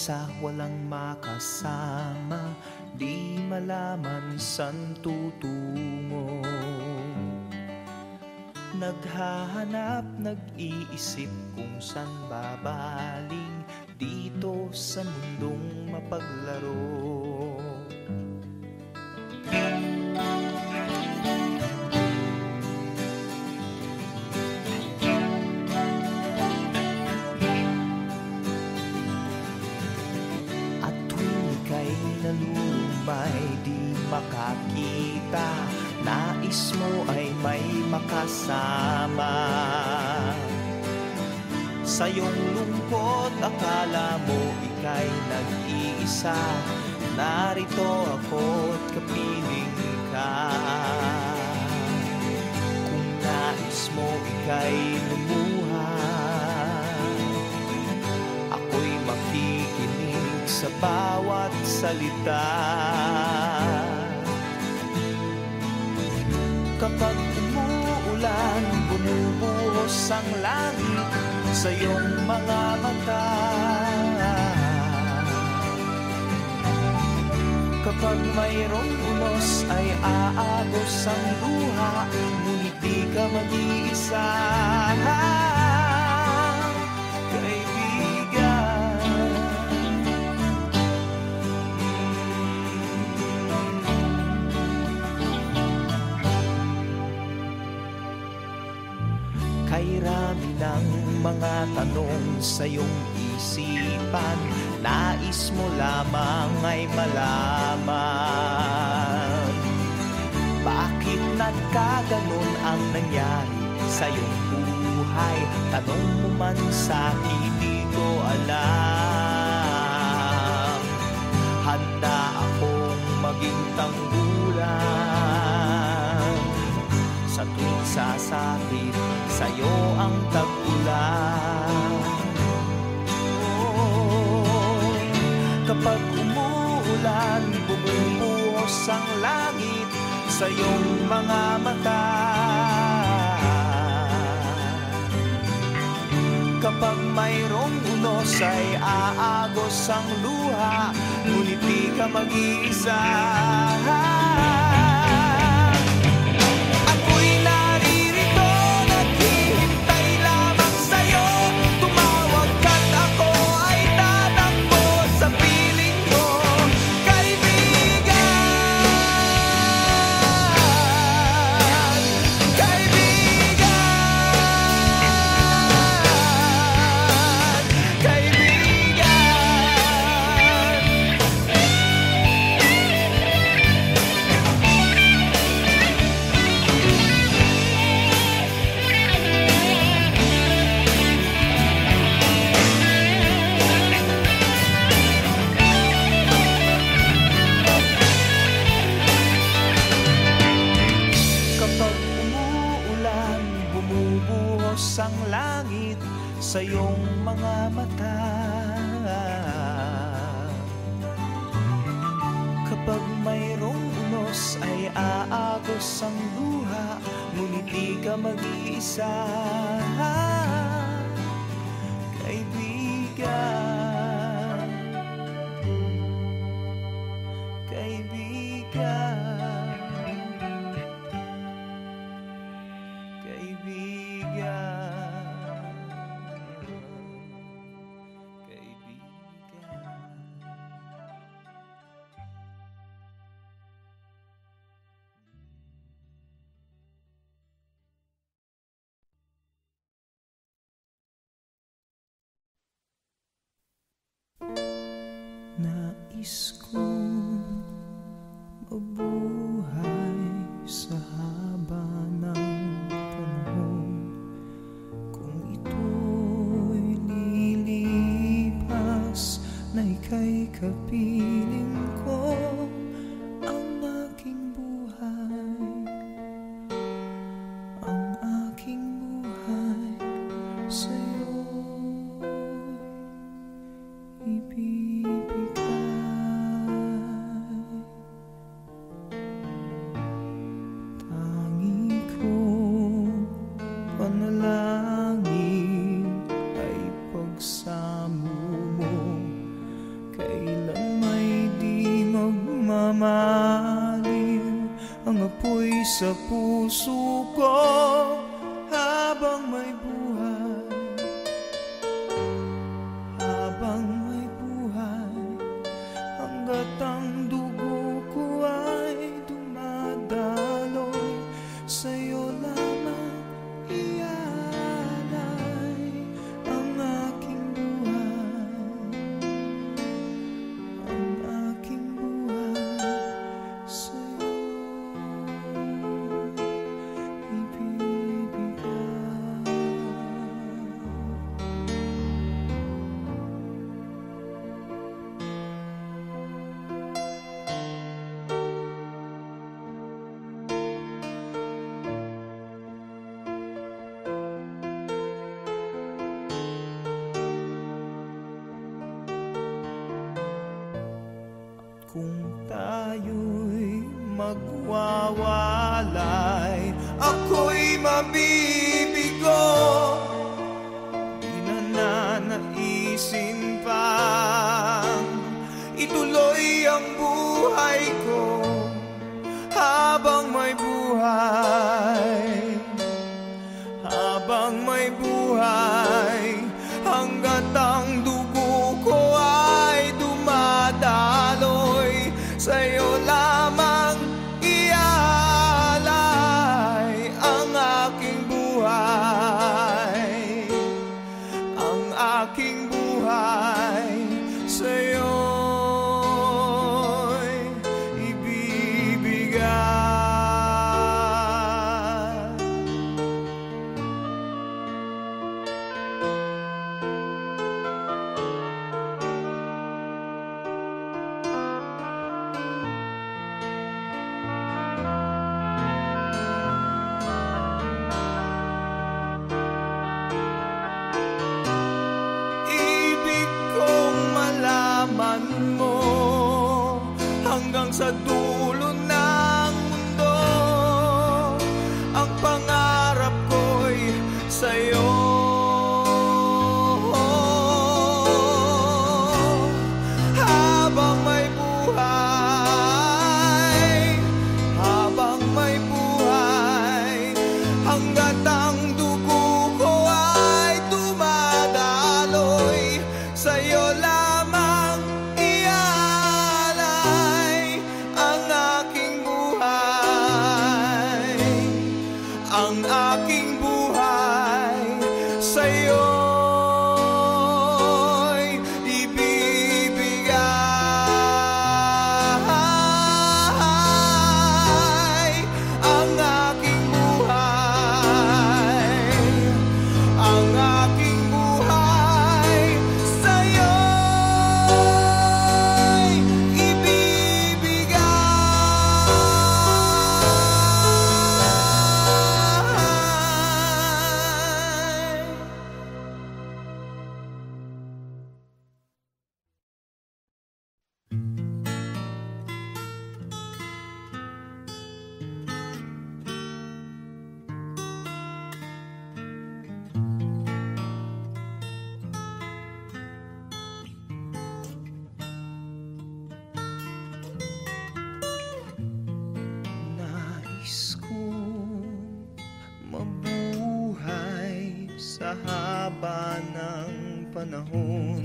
mag-isa, walang makasama, di malaman san tutungo. Naghahanap, nag-iisip kung san babaling dito sa mundong mapaglaro. Nalulumay, di makakita, nais mo ay may makasama. Sa iyong lungkot, akala mo ika'y nag-iisa, narito ako't kapiling ka. Kung nais mo ika'y lumuha, ako'y makikinig sa bawat salita. Kapag umuulan, bumubuhos ang langit sa iyong mga mata. Kapag mayroong unos ay aagos ang luha, ngunit di ka mag-iisa. Kay rami ng mga tanong sa iyong isipan, nais mo lamang ay malaman. Bakit nagkaganon ang nangyari sa iyong buhay? Tanong mo man sa'kin, di ko alam. Handa akong maging tanggulan sa tuwing sasapit sa'yo ang tag-ulan. Oh, kapag umuulan, bumubuhos ang langit sa iyong mga mata. Kapag mayroong unos ay aagos ang luha, ngunit di ka mag-iisa. Ang langit sa iyong mga mata. Kapag mayroong unos ay aagos ang luha, ngunit di ka mag-iisa. Kaibigan, kaibigan, kaibigan. Nais kong mabuhay sa haba ng panahon. Kung ito'y lilipas, na ika'y kapiling ko. Ang aking buhay, ang aking buhay sa'yo'y ibibigay. ang apoy sa puso ko habang may buhay. Habang may buhay, hanggat ang dugo ko ay dumadaloy, sa'yo lamang ialay ang aking buhay. Ang aking buhay sa'yo ibibigay. Kung tayo'y magwawalay, ako'y mabibigo. Di na nanaisin pang ituloy ang buhay ko habang may buhay. Habang may buhay, hanggat ang dugo ko ay dumadaloy, sa'yo lamang ialay ang aking buhay. Ang aking buhay sa'yo'y ibibigay. Ibig kong malaman mo hanggang sa dulo ng mundo, ang pangarap ko'y sa'yo. Habang may buhay, habang may buhay, hanggat ang dugo ko ay dumadaloy, sa'yo lamang ialay ang aking buhay. Ang aking buhay sa'yo'y ibibigay. Ang aking buhay, ang aking buhay sa'yo'y ibibigay. Nais kong mabuhay sa haba ng panahon.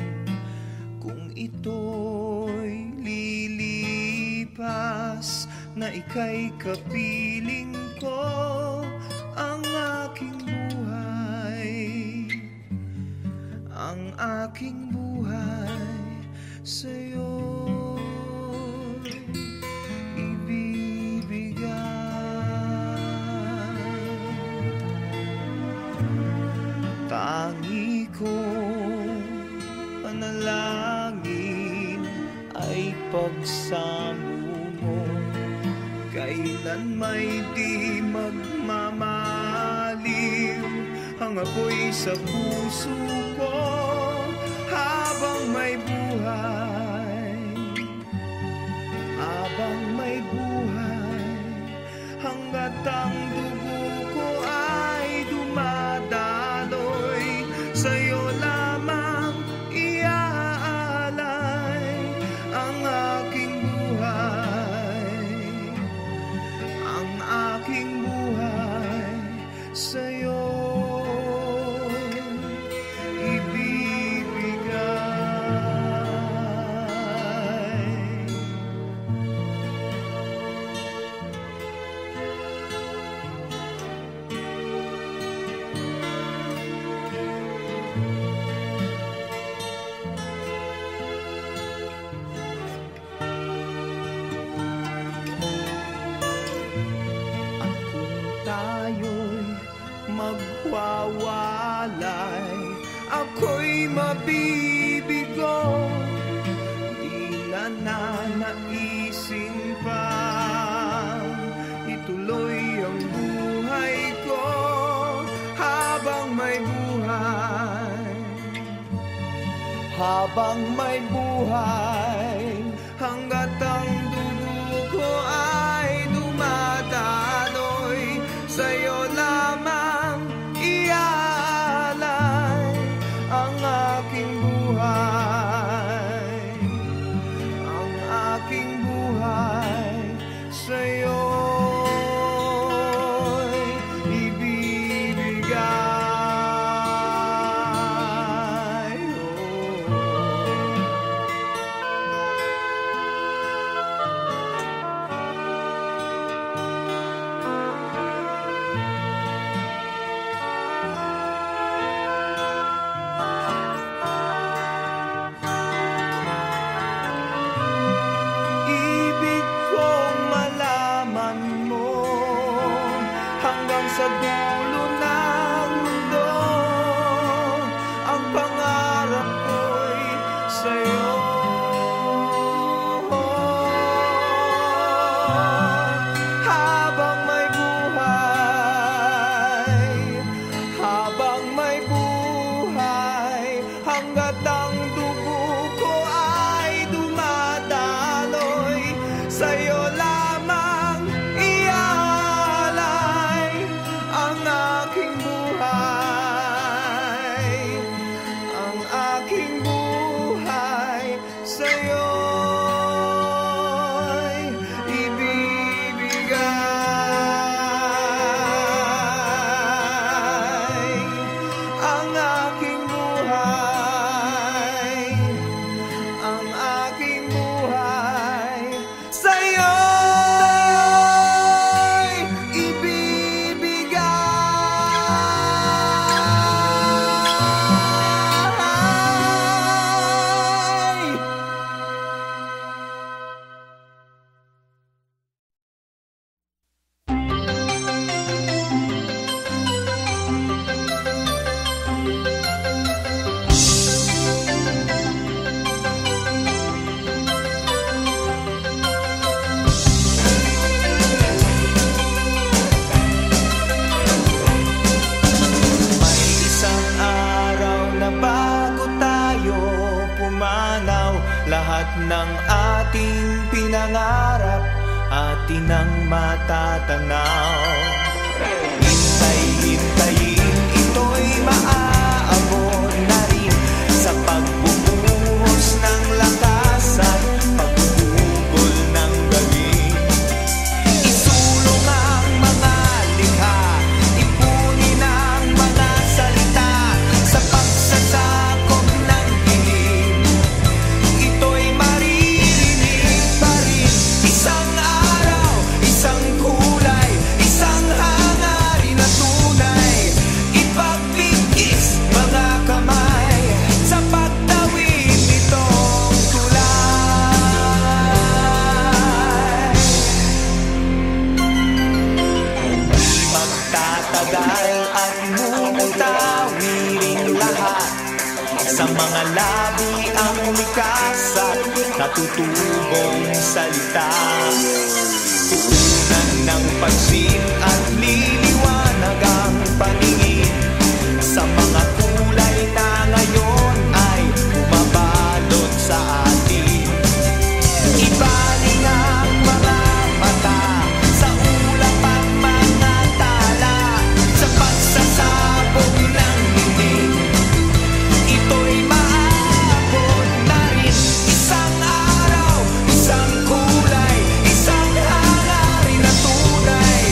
Kung ito'y lilipas, na ika'y kapiling ko, ang aking buhay, ang aking buhay sa'yo ibibigay. Tangi kong panalangin ay pagsamo mo, kailan may di magmamaliw ang apoy sa puso ko habang may buhay. Habang may buhay, hanggat ang dugo ko ay dumadaloy, sa'yo lamang iaalay ang aking buhay. Ang tayo'y magwawalay, ako'y mabibigo, di na nanaisin pa ituloy ang buhay ko habang may buhay. Habang may buhay, hanggat ang dugo ko ay dumadaloy, sa'yo lamang iaalay ang aking buhay, ang aking buhay sa'yo'y ibibigay. Sa dulo ng mundo, ang pangarap ko'y sa'yo. Habang may buhay, habang may buhay, hanggat ang dugo ko ay dumadaloy, sa'yo lamang iaalay ang aking buhay, ang aking buhay sa'yo'y ibibigay. Ang aking buhay, ang aking buhay sa'yo'y ibibigay. Lahat ng ating pinangarap atin ang matatanaw. Hintay-hintayin, ito'y maaabot na rin sa pagbubuhos ng lakas at pagbubugol ng galing. Isulong ang mga likha, ipunin ang mga salita sa pagsasakop ng dilim. Ito'y maririnig pa rin, isang araw, isang kulay, isang hangarin na tunay. Ipagpigis mga kamay sa pagtawid nitong tulay. Di magtatagal at mumutawirin lahat sa mga labi ang likas at natutubong salita. Tuunan ng pansin at liliwanag ang paningin sa mga kulay na ngayon ay bumabalot sa atin. Ibaling ang mga mata sa ulap at mga tala sa pagsasabog ng dinig. Ito'y maabot na rin, isang araw, isang kulay, isang hangarin na tunay.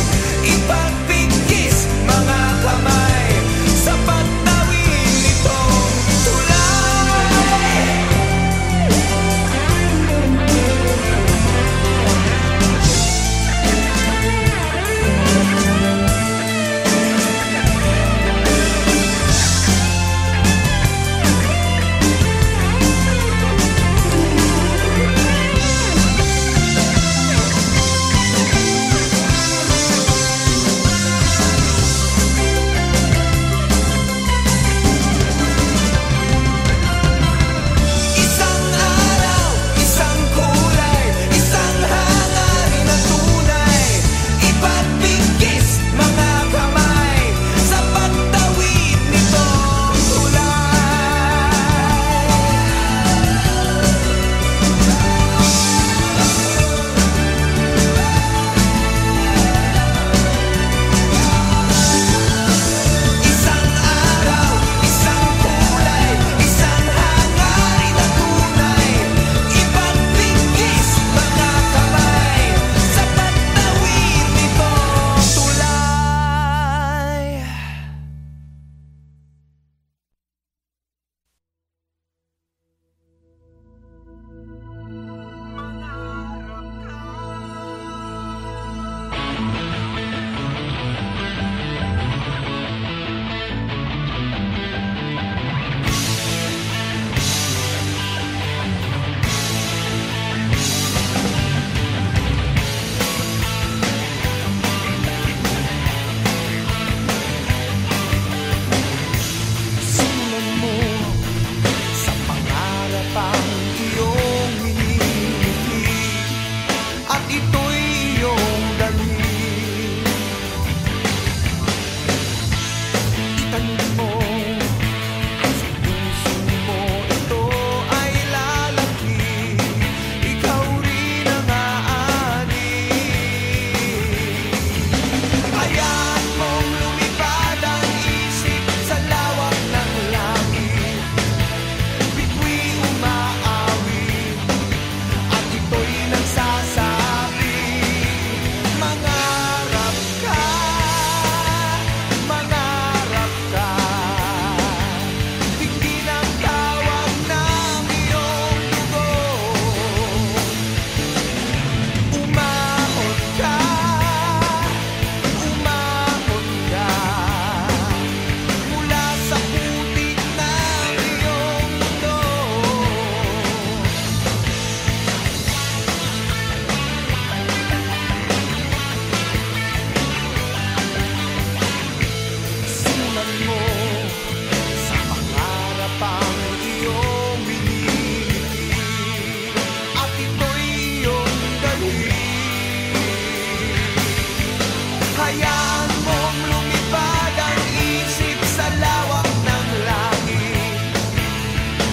Hayaan mong lumipad ang isip sa lawak ng langit.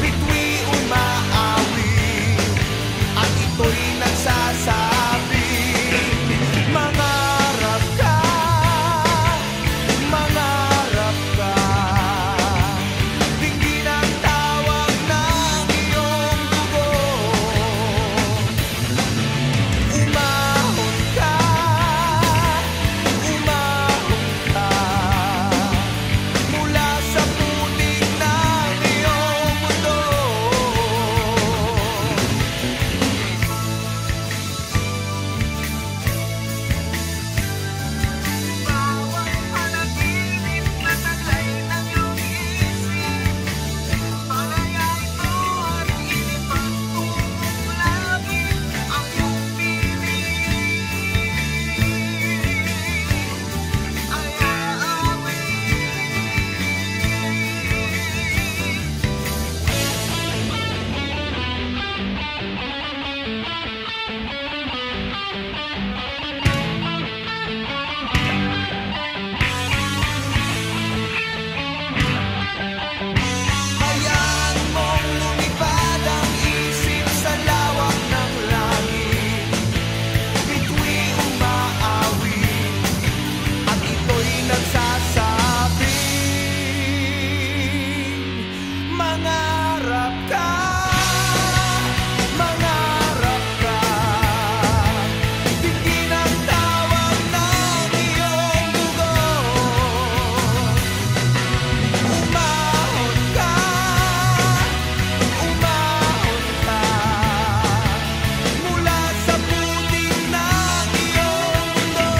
Bituin umaawi at ito'y nagsasabi, mangarap ka, mangarap ka. Dinggin ang tawag ng iyong dugo. Umahon ka, mula sa putik ng iyong mundo. Bawat panaginip na taglay ng iyong isip, palaya ito at inipagtulong lagi ang iyong piling. Ay aawi. Hayaan mong lumipad ang isip sa lawak ng langit. Bituin umaawi at ito'y nagsasabi, mangarap ka, mangarap ka. Dinggin ang tawag ng iyong dugo. Umahon ka, mula sa putik ng iyong mundo.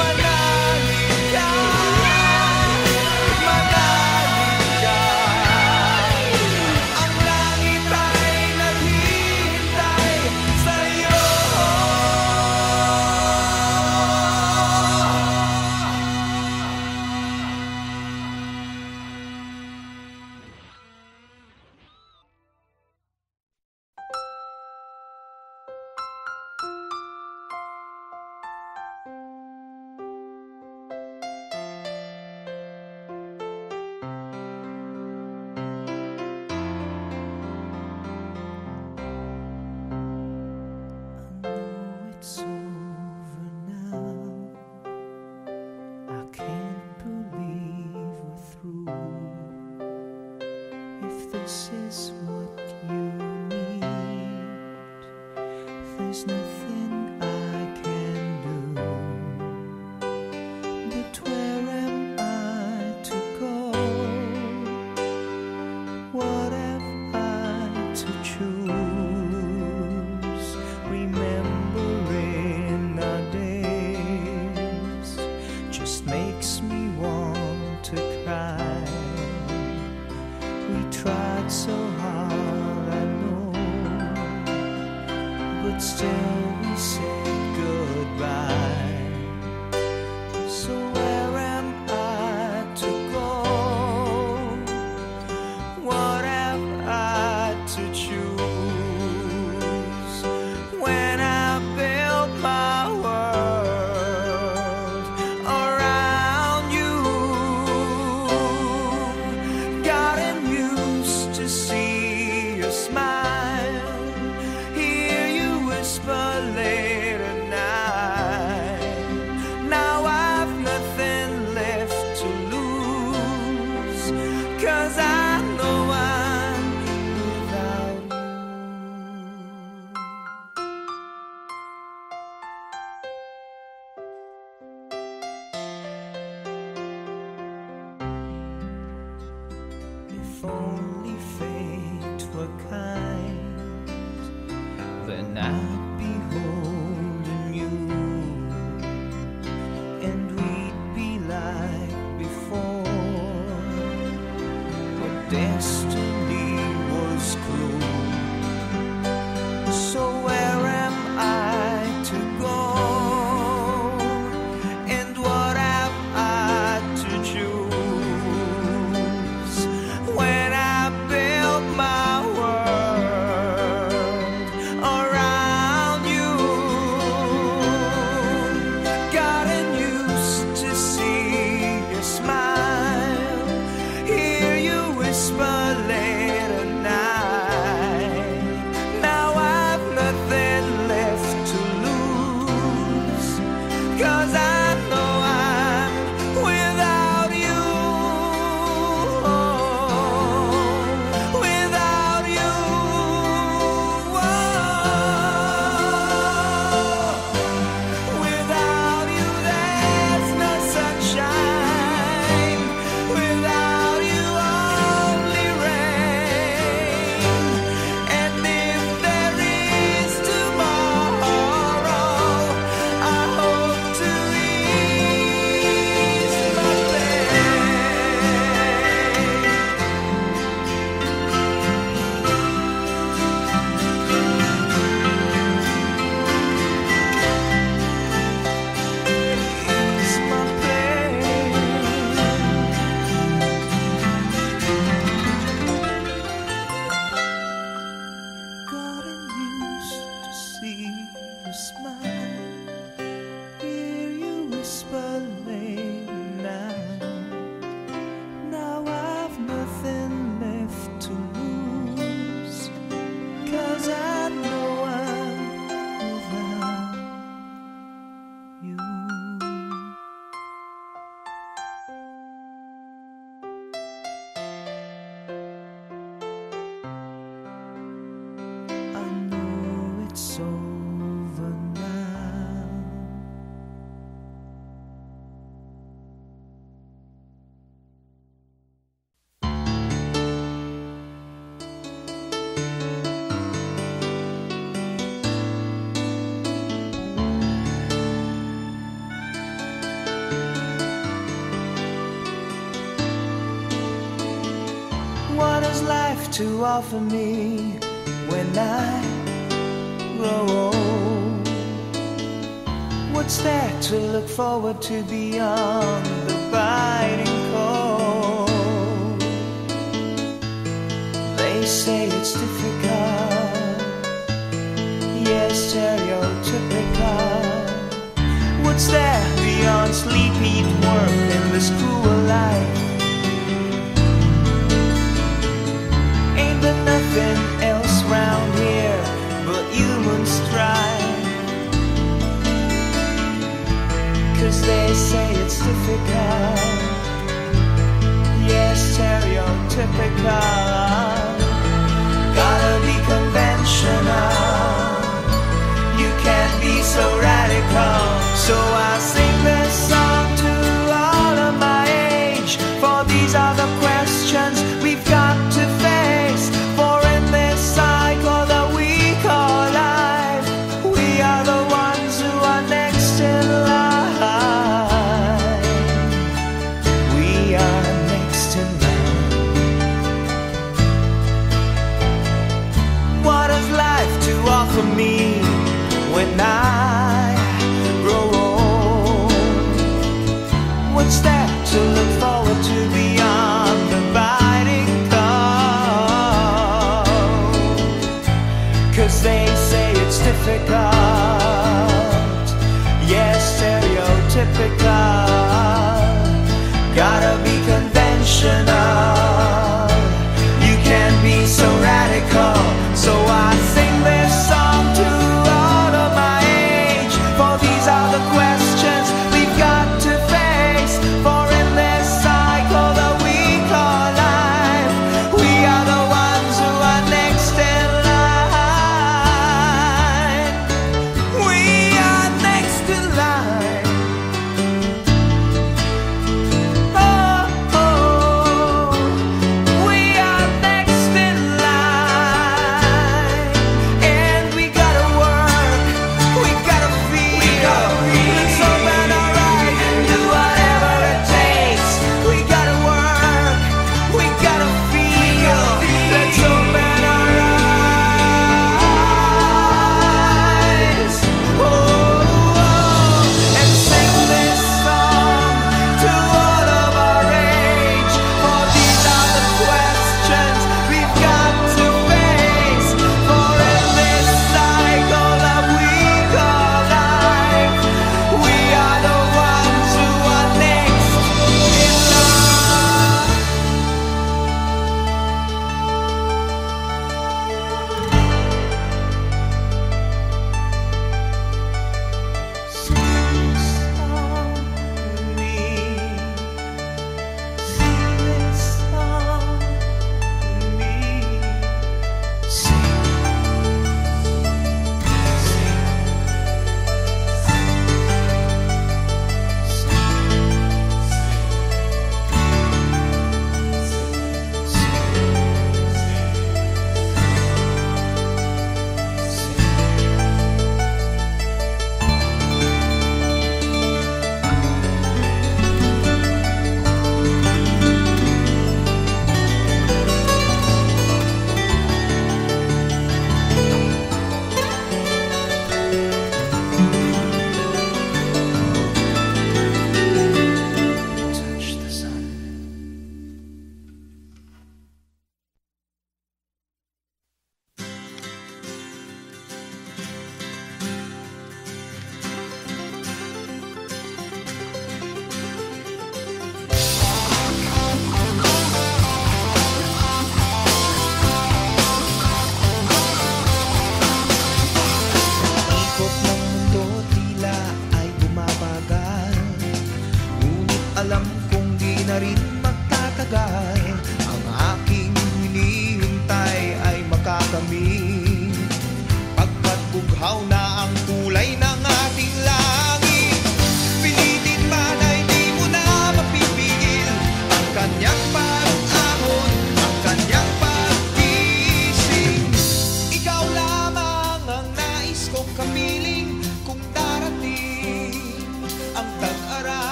Manalig ka, manalig ka. Ang langit ay naghihintay sa'yo. It's over now. I can't believe we're through. If this is what you need, there's nothing I can do. But where am I to go? What have I to choose? Remembering our days just makes me want to cry. We tried so hard, I know, but still we said goodbye. So where am I to go? What have I to choose? When I built my world around you, gotten used to see your smile, hear you whisper late at night. Now I've nothing left to lose, 'cause I know I'm without you. If only fate were kind, then I'd be holding you, and we'd be like destiny was cruel. So where am I to go? And what have I to choose? When I built my world around you, gotten used to see your smile, hear you whisper late at night. Now I've nothing left to lose, 'cause I know I'm without you. Without you. Without you there's no sunshine. Without you only rain. And if there is tomorrow, I hope to ease my pain. Ease my pain. Gotten used to see you smile, hear you whisper late at night. Now I've nothing left to lose, 'cause I know I'm without you. I know it's over now. What has life to offer me when I grow old? What's there to look forward to beyond the biting cold? They say it's difficult, yes, stereotypical. What's there beyond sleep, eat, work, and this cruel life? Ain't there nothing else round here but human strife? 'Cause they say it's difficult, yes, stereotypical. Gotta be conventional, you can't be so radical. So I sing this song to all of my age, for these are the questions we've got to face. For in this cycle that we call life, we are the ones who are next in line. We are next in line. What has life to offer me when I grow old? What's there to look forward to beyond the biting cold? 'Cause they say it's difficult, yes, stereotypical. Gotta be conventional, you can't be so radical. So I sing this song to all of my age, for these are the questions we've got to face. For in this cycle that we call life, we are the ones who are next in line. We are next in line. Oh, oh.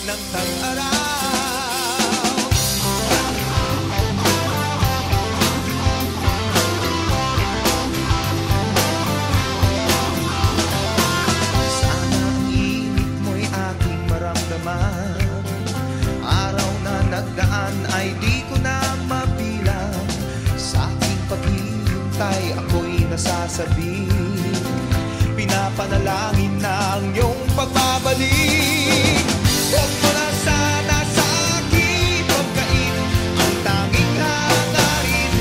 ng tag-araw. Sana ang init mo'y aking maramdaman. Araw na nagdaan ay di ko na mabilang. Sa aking paghihintay ako'y nasasabi, pinapanalangin na ang iyong pagbabalik. Huwag mo na sana sa akin pagkain ang tanging hangarin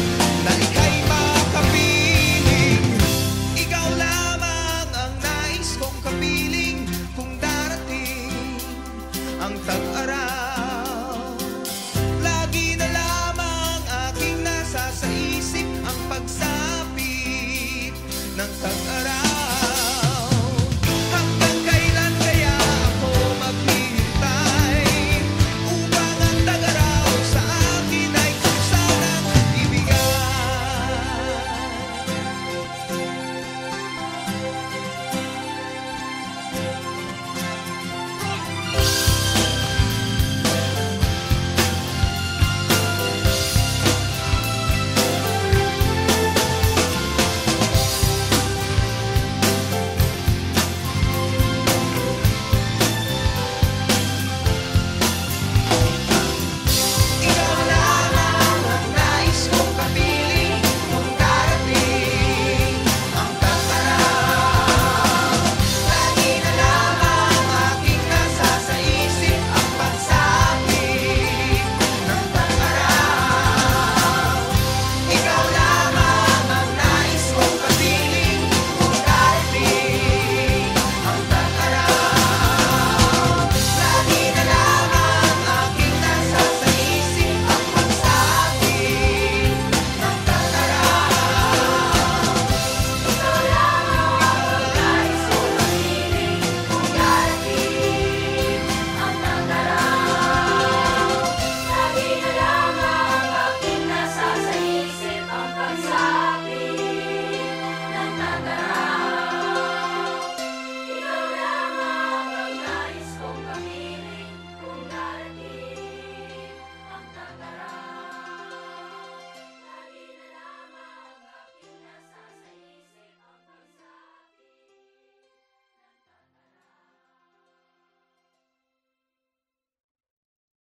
na ika'y makapiling. Ikaw lamang ang nais kong kapiling kung darating ang tag-araw. Lagi na lamang aking nasa sa isip ang pagsapit ng tag-araw.